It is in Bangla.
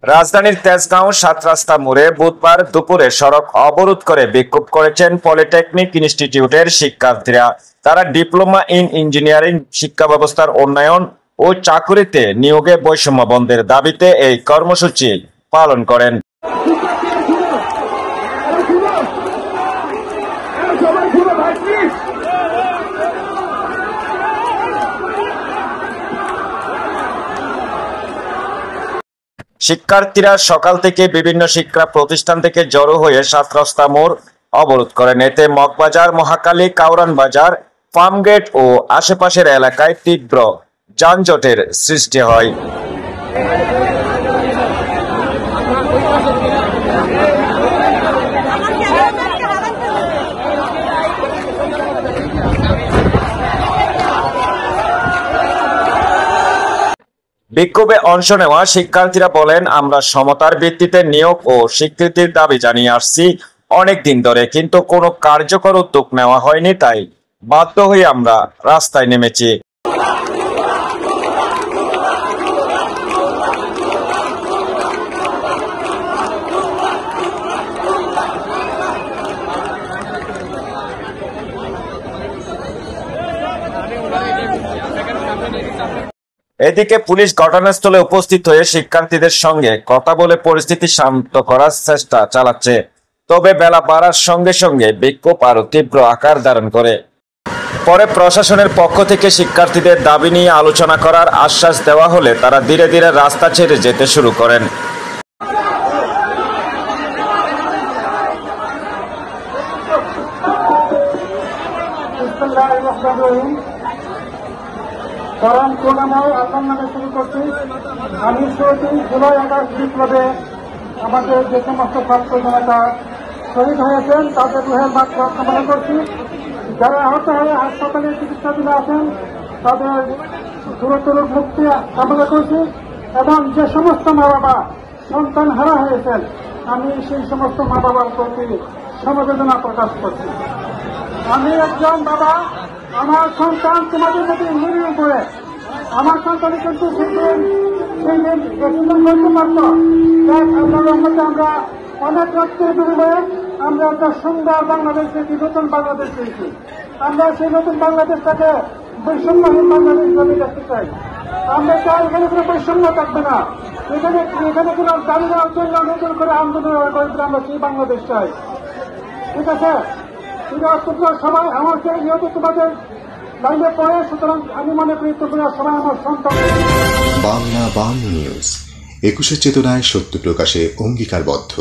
রাজধানীর তেজগাঁও ৭ রাস্তা মোড়ে বুধবার দুপুরে সড়ক অবরোধ করে বিক্ষোভ করেছেন পলিটেকনিক ইনস্টিটিউটের শিক্ষার্থীরা। তারা ডিপ্লোমা ইন ইঞ্জিনিয়ারিং শিক্ষা ব্যবস্থার উন্নয়ন ও চাকুরিতে নিয়োগে বৈষম্য বন্ধের দাবিতে এই কর্মসূচি পালন করেন। শিক্ষার্থীরা সকাল থেকে বিভিন্ন শিক্ষা প্রতিষ্ঠান থেকে জড়ো হয়ে ৭ রাস্তা মোড় অবরোধ করেন। এতে মগবাজার, মহাখালী, কাউরান বাজার, ফার্মগেট ও আশেপাশের এলাকায় তীব্র যানজটের সৃষ্টি হয়। বিক্ষোভে অংশ নেওয়া শিক্ষার্থীরা বলেন, আমরা সমতার ভিত্তিতে নিয়োগ ও স্বীকৃতির দাবি জানিয়ে আসছি অনেক দিন ধরে, কিন্তু কোনো কার্যকর উদ্যোগ নেওয়া হয়নি, তাই বাধ্য হয়ে আমরা রাস্তায় নেমেছি। এদিকে পুলিশ ঘটনাস্থলে উপস্থিত হয়ে শিক্ষার্থীদের সঙ্গে কথা বলে পরিস্থিতি শান্ত করার চেষ্টা চালাচ্ছে। তবে বেলা বাড়ার সঙ্গে সঙ্গে বিক্ষোভ আরো তীব্র আকার ধারণ করে। পরে প্রশাসনের পক্ষ থেকে শিক্ষার্থীদের দাবি নিয়ে আলোচনা করার আশ্বাস দেওয়া হলে তারা ধীরে ধীরে রাস্তা ছেড়ে যেতে শুরু করেন। শুরু করছি। আমি জুলাই আগস্ট বিপ্লবে আমাদের যে সমস্ত ছাত্র জনতা শহীদ হয়েছেন তাদের রুহের মাত্রা কামনা করছি। যারা আহত হয়ে হাসপাতালে চিকিৎসাধীন আছেন তাদের দ্রুততর মুক্তি কামনা করছি এবং যে সমস্ত মা বাবা সন্তান হারা হয়েছেন আমি সেই সমস্ত মা বাবার প্রতি সমবেদনা প্রকাশ করছি। আমি একজন বাবা, আমার সন্তান তোমাদের প্রতি নির্ণয় করে আমার সন্তান কিন্তু সেই দিন করতে পারত। আমরা অনেক রক্তের বিনিময়ে আমরা একটা সুন্দর বাংলাদেশ পেয়েছি, নতুন বাংলাদেশ পেয়েছি। আমরা সেই নতুন বাংলাদেশটাকে বৈষম্যহীন বাংলাদেশ হিসাবে দেখতে চাই। আমরা চাই এখানে কোনো বৈষম্য থাকবে না, এখানে কোনো দাবি নেওয়ার জন্য নতুন করে আন্দোলন করে আমরা সেই বাংলাদেশ চাই। ঠিক আছে, তোমরা সবাই আমাকে যেহেতু তোমাদের লাইনে পড়ে, সুতরাং আমি মনে করি তোমরা সবাই আমার সন্তান। বাংলা নিউজ ২১ চেতনায় সত্য প্রকাশে অঙ্গীকারবদ্ধ।